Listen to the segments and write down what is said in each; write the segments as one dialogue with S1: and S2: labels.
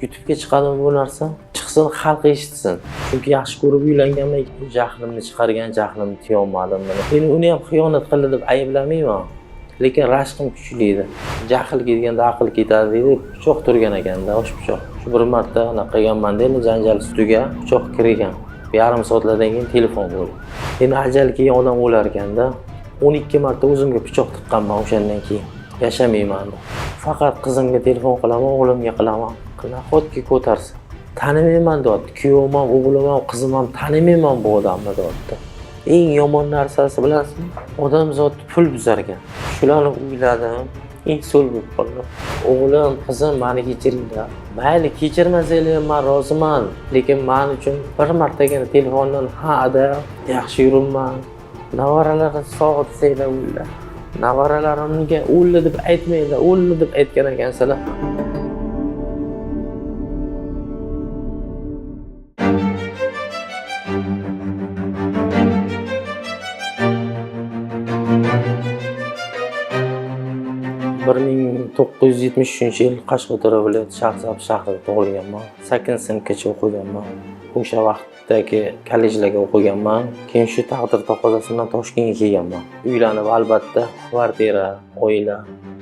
S1: YouTube'ga chiqadimi bu narsa? Chiqsin, xalq eshitsin. Chunki yaxshi ko'rib uylanganman, jahlimni chiqargan, jahlimni tiya olmadim. Men uni ham xiyonat qildi deb ayblamayman. Lekin rashqim kuchli edi. Jahl kelganda aql ketadi deydi. Pichoq turgan ekanda, osh pichoq. Shu bir marta anaqa qilganman-da, endi janjal ustiga pichoq kirgan. Yarim soatlardan keyin telefon bo'ldi. Endi ajal kelgan odam o'lar ekanda, 12 marta o'zimga pichoq tiqqanman o'shandan keyin. Yashamayman. Faqat qizimga telefon qilaman, o'g'limga qilaman. Nahotki ko'tarsa. Tanimayman deyapti. Kuyovim ham, o'g'lim ham, qizim ham tanimayman bu odamni deyapti. Eng yomon narsasi bilasizmi? Odam zot pul buzar ekan. Shularni o'yladim, insul bo'lib qoldim. O'g'lim, qizim meni kechiringlar. Mayli, kechirmasanglar men roziman, lekin men uchun bir martagina telefondan hada yaxshi yuribman. Navaralarim sog' desanglar o'ylar. Navaralarimga o'ldi deb aytmaydi, o'ldi deb aytgan ekansizlar. Bir 1973-yil Qashqadaryo viloyati Shahrisabz shahrida tug'ilganman. 8-sinfgacha o'qiganman. O'sha vaqtdagi kollejlarga o'qiganman. Keyin shu taqdir taqozosi bilan Toshkentga kelganman. Uylanib, albatta, kvartira, oila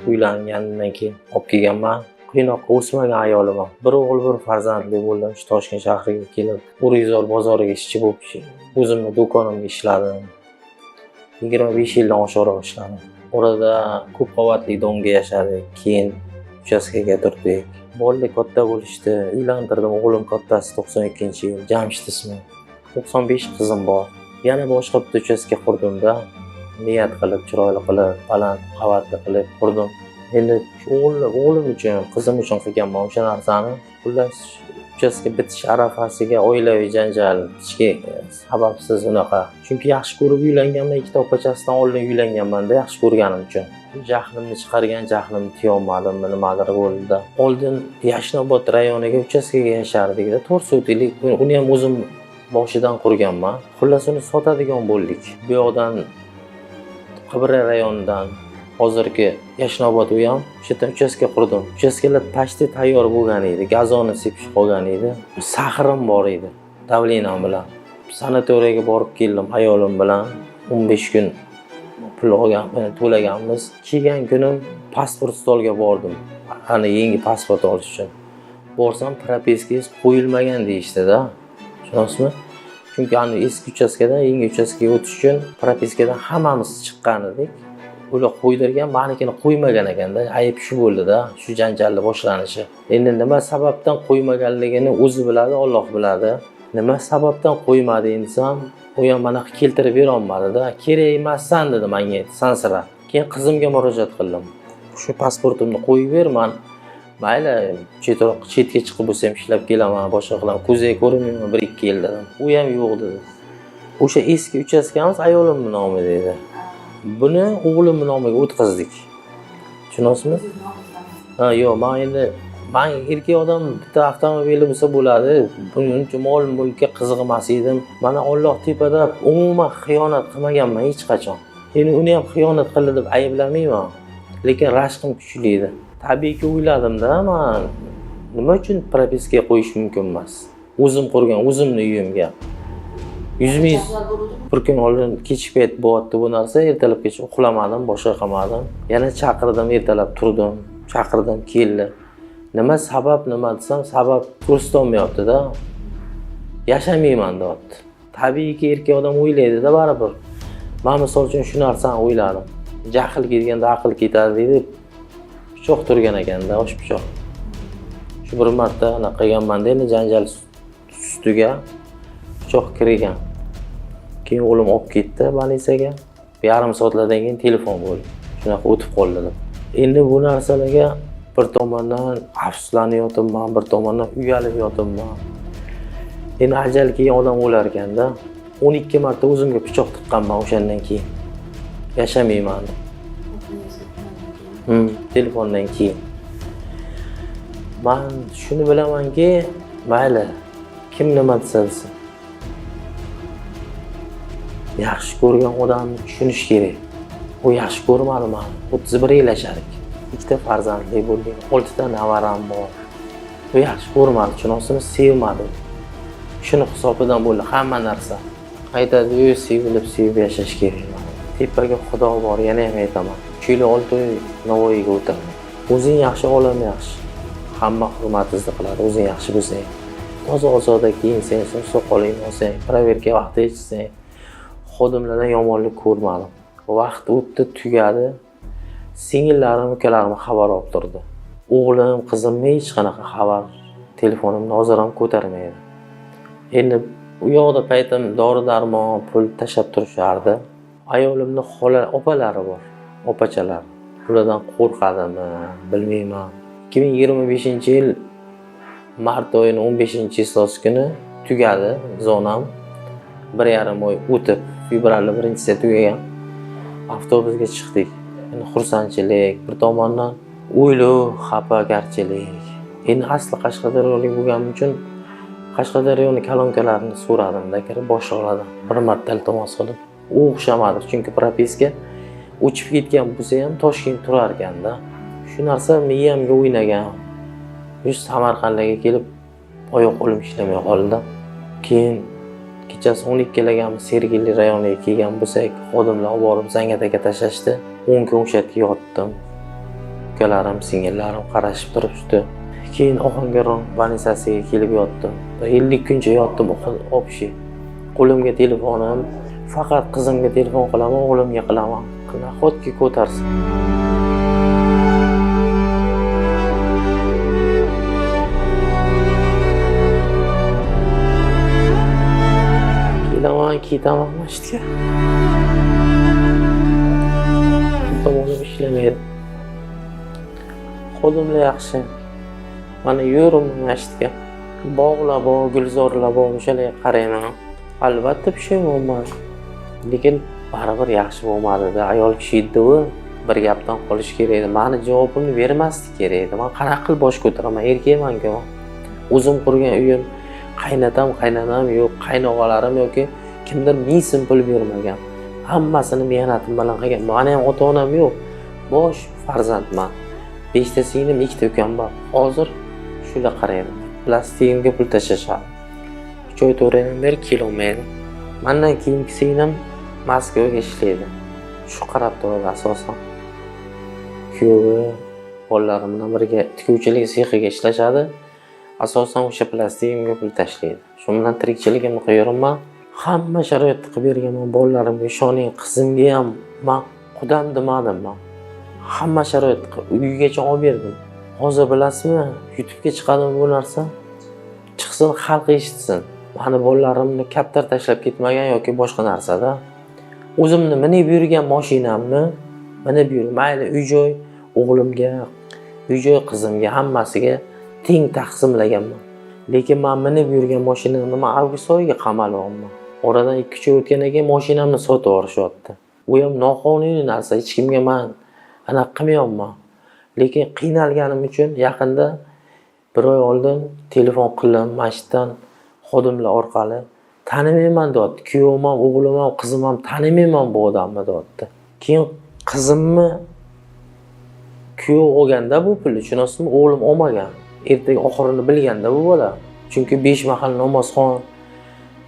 S1: uylangandan keyin olib kelganman. Qiynoqqa o'smagan ayolim. Bir o'g'il, bir farzandli bo'ldim. Shu Toshkent shahriga kelib, Urizor bozoriga ishchi bo'lib, o'zimni do'konimda ishladim. 25 yildan oshiqroq ishladim. Orada ko'p qavatli domga yashadik, keyin uchastkaga turdik. Bolalar katta bo'lishdi, uylantirdim. O'g'lim kattasi 92-yil, Jamshid ismi. 95 qizim bor. Yana boshqa bitta uchaska qurdimda, niyat qilib, chiroyli qilib, baland qavatli qilib qurdim. Endi o'g'lim uchun, qizim uchun qilganman o'sha narsani. Xullas, uchaska bitish arafasiga oilaviy janjal, hech sababsiz unaqa. Chunki yaxshi ko'rib uylanganman, ikkita opachasidan oldin uylanganman-da, yaxshi ko'rganim uchun. Jahlimni chiqargan, jahlimni tiya olmadim, nimadir bo'ldi. Oldin Yashnobod rayoniga uchaskaga yashardik-da, 4 so'tlik. Uni ham o'zim boshidan qurganman. Xullas uni sotadigan bo'ldik. Bu yoqdan Qibra rayonidan hozirgi Yashnobod u ham o'sha yerdan uchaska qurdim. Uchaskalar pashti tayyor bo'lgan edi, gazonni sepish qolgan edi. Sahrim bor edi, davlenam bilan. Sanatoriyaga borib keldim ayolim bilan. 15 kun pul to'laganmiz. Kelgan kunim pasport stolga bordim. Ana yangi pasport olish uchun. Borsam propiskangiz qo'yilmagan deyishdi-da. Tushunasizmi? Chunki ana eski uchaskadan yangi uchaskaga o'tish uchun propiskadan hammamiz chiqqan edik. Ular qo'ydirgan, menikini qo'ymagan ekanda. Ayb shu bo'ldi-da, shu janjalni boshlanishi. Endi nima sababdan qo'ymaganligini o'zi biladi, Alloh biladi. Nima sababdan qo'ymadi desam, u ham mana keltirib bera olmadi-da. Kerak emassan dedi menga, sansira. Keyin qizimga murojaat qildim. Shu pasportimni qo'yib ber, men mayli chetga chiqib bo'lsam ishlab kelaman, boshqa qilaman. Ko'zga ko'rmayman, 1-2 yil dedim. U ham yo'q dedi. O'sha eski uchaskamiz ayolimning nomida edi. Buni o'g'limning nomiga o'tkazdik. Tushunasizmi? Ha, yo'q, men erkak odam bitta avtomobili bo'lsa bo'ladi. Buning uchun mol-mulkka qiziqmas edim. Mana Alloh tepada umuman xiyonat qilmaganman hech qachon. Endi uni ham xiyonat qildi deb ayblamayman. Lekin rashqim kuchli edi. Tabiiyki o'yladim-da, men nima uchun propiskaga qo'yish mumkin emas? O'zim qurgan, o'zimning uyimga. 100 ming bir kun oldin kechki payt bo'lyapti bu narsa, ertalabgacha uxlamadim, boshqa qilmadim. Yana chaqirdim, ertalab turdim, chaqirdim, keldi. Nima sabab, nima desam, sabab ko'rsatolmayapti-da. Yashamayman deyapti. Tabiiyki erkak odam o'ylaydi-da baribir. Men misol uchun shu narsani o'yladim. Jahl kelganda aql ketadi deydi. Pichoq turgan ekanda, osh pichoq. Shu bir marta anaqa qilganman-da, endi janjal ustiga pichoq kirgan. Keyin o'g'lim olib ketdi balisaga. Yarim soatlardan keyin telefon bo'ldi. Shunaqa o'tib qoldi deb. Endi bu narsalarga bir tomondan afsuslanyapman, bir tomondan uyalib yotibman. Endi ajal kelgan odam o'lar ekanda, 12 marta o'zimga pichoq tiqqanman o'shandan keyin. Yashamayman. Telefondan keyin. Men shuni bilamanki, mayli, kim nima desa desin. Yaxshi ko'rgan odamni tushunish kerak. U yaxshi ko'rmadi meni. 31 yil yashadik. 2 farzandli bo'lgan, 6 ta navaram bor. u yaxshi ko'rmadi, tushunasizmi? Sevmadi. Shuni hisobidan bo'ldi hamma narsa. Aytadi-yu, sevib yashash kerak. Tepaga Xudo bor, yana ham aytaman. 6 oy Navoiyga o'taman. O'zing yaxshi, olam yaxshi. Hamma hurmatingizni qiladi, o'zing yaxshi bo'lsang. Toza ozoda kiyinsang, soqoling olsang, proverka vaqtida ichsang, xodimlardan yomonlik ko'rmadim. Vaqt o'tdi, tugadi. Singillarim, ukalarim xabar olib turdi. O'g'lim, qizim hech qanaqa xabar, telefonimni hozir ham ko'tarmaydi. Endi u yoqda paytim dori-darmon, pul tashab turishardi. Ayolimning opalari bor, opachalar. Ulardan qo'rqadimmi, bilmayman. 2025-yil mart oyining 15-chisilosi kuni tugadi zonam. 1,5 oy o'tib, fevralda 1-chisi tugagan. Avtobusga chiqdik. Endi xursandchilik, bir tomondan o'ylov, xafagarchilik. Endi asli Qashqadaryolik bo'lganim uchun Qashqadaryoni kalonkalarini so'radim-da, kirib boshqalardan. Bir marta iltimos qilib, u o'xshamadi, chunki propiska o'chib ketgan bo'lsa ham Toshkent turar ekanda. Shu narsa miyamga o'ynagan. O'sha Samarqandga kelib oyoq qo'lim ishlamay qoldi. Keyin kechasi 12 kelgan Sergeli rayoniga kelgan bo'lsak, xodimlar olib borib Zangataga tashlashdi. 10 kun o'sha yerda yotdim. Ukalarim, singillarim qarashib turibdi. Keyin Ohangaron больницasiga kelib yotdim. 50 kuncha yotdim o'pshi. Qo'limga telefonim, faqat qizimga telefon qilaman, o'g'limga qilaman. Nahotki ko'tarsin. Ketaman masjidga. Tomonim ishlamaydi. Xodimlar yaxshi. Mana yurum masjidga. Bog'lar bor, gulzorlar bor, o'shalarga qarayman. Albatta pushaymonman. Lekin baribir yaxshi bo'lmadi-da. Ayol kishi edi-ku, bir gapdan qolish kerak edi. Meni javobimni bermasdi kerak edi. Men qanaqa qilib bosh ko'taraman? Erkakman-ku. O'zim qurgan uyim, qaynonam yo'q, qaynog'alarim yoki kimdir ming pul bermagan. Hammasini mehnatim bilan qilgan. Meni ham ota-onam yo'q. Bosh farzandman. 5 ta singlim, 2 ta ukam bor. Hozir shular qarayman. Plastikimga pul tashashadi. 3 oy to'raydan beri kelolmaydi. Mendan keyingi singlim Moskvaga ishlaydi. Shu qarab turadi asosan. Kuyovi bolalarim bilan birga tikuvchilik sexiga ishlashadi. Asosan o'sha plastikimga pul tashlaydi. Shu bilan tirikchiligimni qilaman. Hamma sharoitni qilib berganman bolalarimga, ishoning, qizimga ham men qudam demadim men. Hamma sharoitni uygacha olib berdim. Hozir bilasizmi, YouTube'ga chiqadimi bu narsa? Chiqsin, xalq eshitsin. Meni bolalarimni kaptar tashlab ketmagan yoki boshqa narsada. O'zimni minib yurgan mashinamni minib yurib, mayli uy-joy o'g'limga, uy-joy qizimga, hammasiga teng taqsimlaganman. Lekin men minib yurgan mashinamni men avgust oyiga qamalyapman. Oradan 2 oy o'tgandan keyin mashinamni sotib yuborishyapti. U ham noqonuniy narsa, hech kimga men anaqa qilmayapman. Lekin qiynalganim uchun yaqinda 1 oy oldin telefon qildim masjiddan xodimlar orqali. Tanimayman deyapti. Kuyovim ham, o'g'lim ham, qizim ham tanimayman bu odamni deyapti. Keyin qizimni kuyov olganda bu pulni, tushunasizmi? O'g'lim olmagan. Ertaga oxirini bilganda bu bola. Chunki 5 mahal namozxon,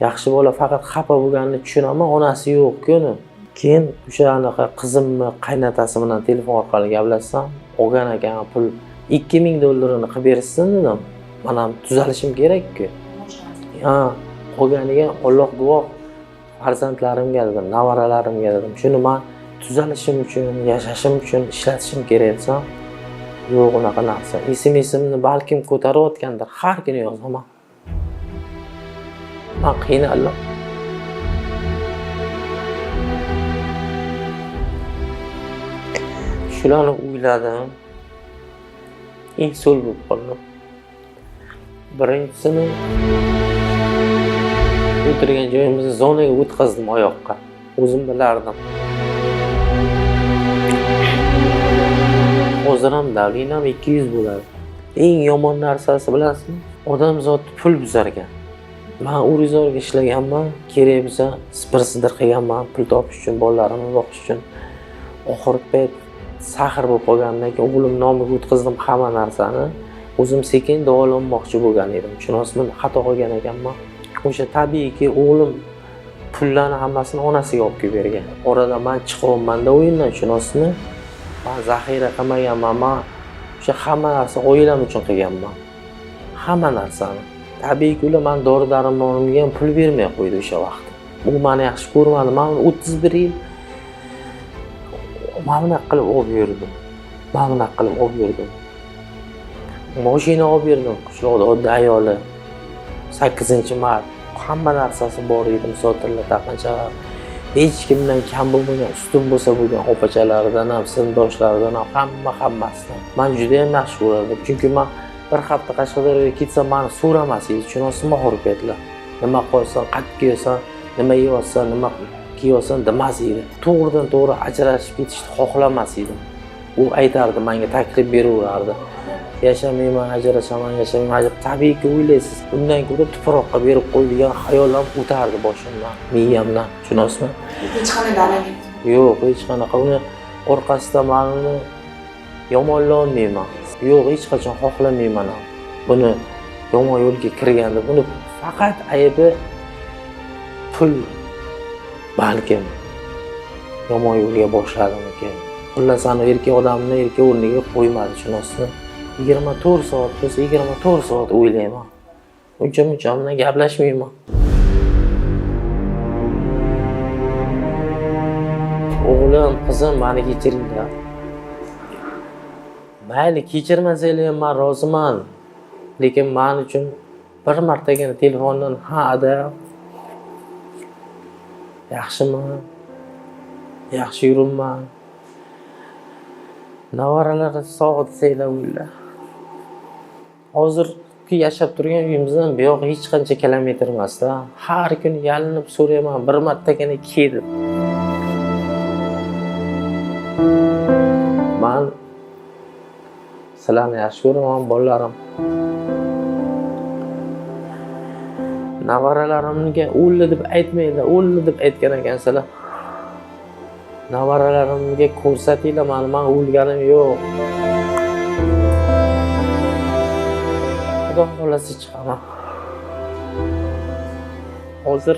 S1: yaxshi bola, faqat xafa bo'lganini tushunaman, onasi yo'q-ku. Keyin o'sha anaqa qizimni qaynotasi bilan telefon orqali gaplashsam, olgan ekan pul $2000 qilib bersin dedim. Men ham tuzalishim kerak-ku. Ha, qolganiga Alloh guvoh, farzandlarimga dedim, nevaralarimga dedim. Shuni men tuzalishim uchun, yashashim uchun ishlatishim kerak desam, yo'q unaqa narsa. Esimni balkim ko'tarayotgandir, har kuni yozaman. Men qiynaldim. Shularni o'yladim. Insul bo'lib qoldim. Birinchisini o'tirgan joyimizni zonaga o'tkazdim oyoqqa. O'zim bilardim. Hozir ham davlinam 200 bo'ladi. Eng yomon narsasi bilasizmi? Odam zoti pul buzar ekan. Men Urizorga ishlaganman, kerak bo'lsa sidir qilganman, pul topish uchun, bolalarimni boqish uchun. Oxirgi payt sahr bo'lib qolgandan keyin o'g'lim nomiga o'tkazdim hamma narsani. o'zim sekin davolanmoqchi bo'lgan edim. Tushunasizmi? Xato qilgan ekanman. O'sha tabiiyki o'g'lim pullarni hammasini onasiga olib kelib bergan. Orada men chiqyapman-da o'yindan, tushunasizmi? Men zaxira qilmaganman. Men o'sha hamma narsa oilam uchun qilganman. Hamma narsani. Tabiiyki ular men dori-darmonimga ham pul bermay qo'ydi o'sha vaqt. U meni yaxshi ko'rmadi. Men 31 yil mana qilib olib yurdim. Mana qilib olib yurdim. Mashina olib berdim. Qishloqda oddiy ayoli. 8-mart. Hamma narsasi bor edi, sotirlar taqinchoq. Hech kimdan kam bo'lmagan, ustun bo'lsa bo'lgan opachalaridan ham, sinfdoshlaridan ham hammasidan. Men juda ham yaxshi ko'rardim. Chunki men bir hafta Qashqadaryoga ketsam, meni so'ramas edi. Tushunasizmi, hurmatlar? Nima qo'ysan, qattiq yeysan, nima yeysan, nima kiysan demas edi. To'g'ridan to'g'ri ajrashib ketishni xohlamas edim. U aytardi, menga taklif beraverardi. Yashamayman, ajrashaman, yashamayman. Tabiiyki o'ylaysiz, bundan ko'ra tuproqqa berib qo'ydigan xayollar o'tardi boshimdan, miyamdan. Tushunasizmi?
S2: Hech qanday dalil
S1: yo'q, hech qanaqa uni orqasidan meni yomonlolmayman. Yo'q, hech qachon xohlamayman ham. Buni yomon yo'lga kirganda, buni faqat aybi pul. Balkim yomon yo'lga boshladim ekan. Xullas, ana erkak odamni erkak o'rniga qo'ymadi, tushunasizmi? 24 soat bo'lsa 24 soat o'ylayman. Uncha-muncha bilan gaplashmayman. O'g'lim, qizim, meni kechiringlar. Mayli, kechirmasanglar ham men roziman. Lekin men uchun bir martagina telefondan ha-da. Yaxshiman. Yaxshi yuribman. Navaralarni sog' desanglar. Hozirgi yashab turgan uyimizdan bu yoq hech qancha kilometr emas-da. Har kuni yalinib so'rayman, bir martagina kelib. Men sizlarni yaxshi ko'raman, bolalarim. Navaralarimga o'ldi deb aytmaylar, o'ldi deb aytgan ekansizlar. Navaralarimga ko'rsatinglar, men o'lganim yo'q. Xudo xolasi chiqaman. Hozir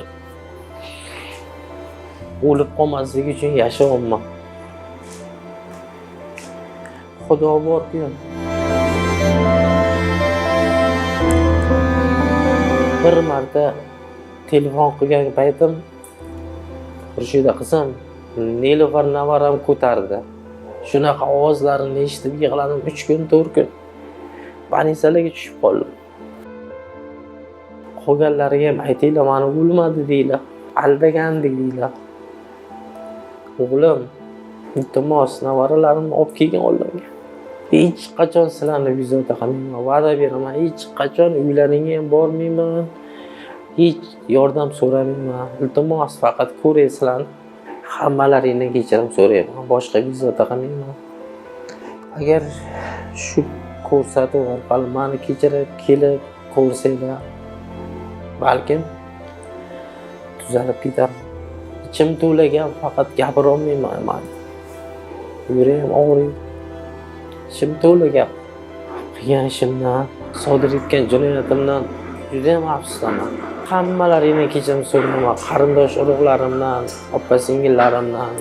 S1: o'lib qolmaslik uchun yashayapman. Xudo bor-ku. Bir marta telefon qilgan paytim Xurshida qizim, Nilufar navaram ko'tardi. Shunaqa ovozlarini eshitib yig'ladim 3 kun, 4 kun. Banisalarga tushib qoldim. Qolganlariga ham aytinglar, meni o'lmadi deylar. Aldagandik deylar. O'g'lim, iltimos, navaralarimni olib kelgin oldimga. Hech qachon sizlarni bezovta qilmayman, va'da beraman. Hech qachon uylaringga ham bormayman. Hech yordam so'ramayman. Iltimos, faqat ko'ray sizlarni. Hammalaringdan kechirim so'rayman. Boshqa bezovta qilmayman. Agar shu ko'rsatuv orqali meni kechirib kelib ko'rsanglar, balkim tuzalib ketarman. Ichim to'lagan, faqat gapira olmayman men. Yuragim og'riydi. Ichim to'lagan. Qilgan ishimdan, sodir etgan jinoyatimdan juda ham afsusdaman. Hammalaringdan kechirim so'rayman. Qarindosh urug'larimdan, opa-singillarimdan,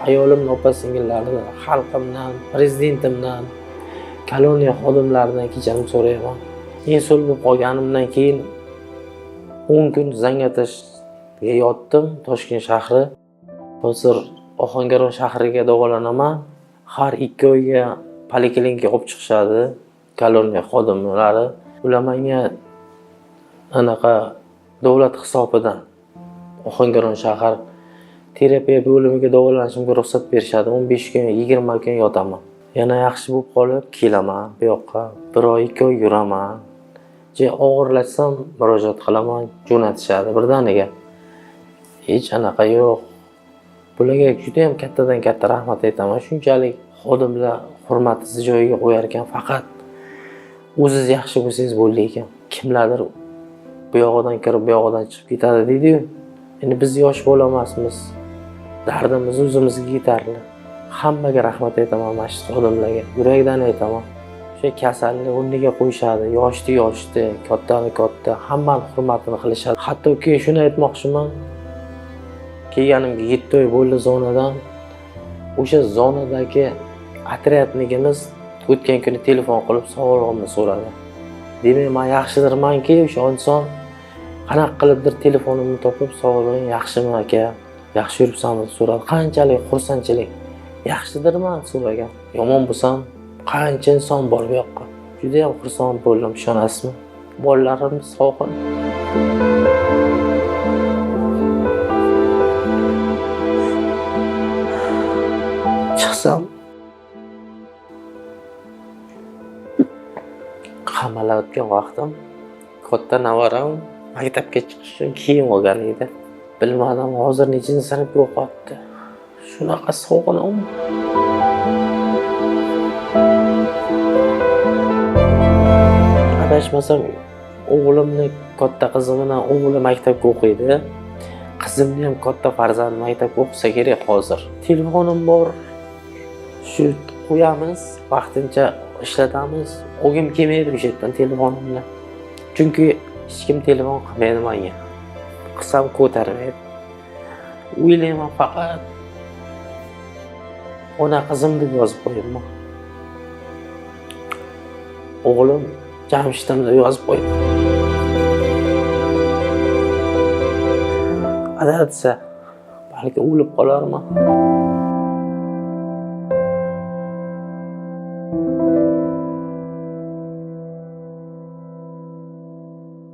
S1: ayolimning opa-singillaridan, xalqimdan, prezidentimdan, koloniya xodimlaridan kechirim so'rayman. Insul bo'lib qolganimdan keyin 10 kun Zangiotashga yotdim, Toshkent shahri. Hozir Ohangaron shahriga davolanaman. Har 2 oyga poliklinikaga olib chiqishadi koloniya xodimlari. Ular menga anaqa davlat hisobidan Ohangaron shahar terapiya bo'limiga davolanishimga ruxsat berishadi. 15 kun, 20 kun yotaman. Yana yaxshi bo'lib qolib kelaman bu yoqqa. 1 oy, 2 oy yuraman. Og'irlashsam murojaat qilaman, jo'natishadi birdaniga. Hech anaqa yo'q. Bularga juda ham kattadan katta rahmat aytaman. Shunchalik xodimlar hurmatingizni joyiga qo'yar ekan, faqat o'zingiz yaxshi bo'lsangiz bo'ldi ekan. Kimlardir bu yoqdan kirib, bu yoqdan chiqib ketadi deydi-yu. Endi biz yosh bola emasmiz. Dardimiz o'zimizga yetarli. Hammaga rahmat aytaman mana shu xodimlarga. Yurakdan aytaman. o'sha kasallik o'rniga qo'yishadi. Yoshdi, kattani, hammani hurmatini qilishadi. Hattoki shuni aytmoqchiman, kelganimga 7 oy bo'ldi zonadan. O'sha zonadagi otryadligimiz o'tgan kuni telefon qilib sog'lig'imni so'radi. Demak, men yaxshidirmanki, o'sha inson qanaqa qilibdir telefonimni topib, "Sog'lig'ing yaxshimi aka? Yaxshi yuribsanmi?" so'radi. Qanchalik xursandchilik. Yaxshidirman so'ragan. Yomon bo'lsam, qancha inson bor bu yoqqa. Juda ham xursand bo'ldim, ishonasizmi? Bolalarim sog'. Chiqsam qamalib o'tgan vaqtim katta navaram maktabga chiqish uchun kiyim olgan edi. Bilmadim, hozir nechinchi sinfga o'qiyapti. Shunaqa sog'inam. Adashmasam, o'g'limni katta qizim bilan o'g'li maktabga o'qiydi. Qizimni ham katta farzand maktabga o'qisa kerak hozir. Telefonim bor. Shu qo'yamiz, vaqtincha ishlatamiz. O'g'im kelmaydi o'sha yerdan telefonimni. Chunki hech kim telefon qilmaydi menga. Qilsam ko'tarmaydi. O'ylayman faqat ona qizim deb yozib qo'yibman. O'g'lim Jamshiddan deb yozib qo'ydim. Adalsa balki o'lib qolarman.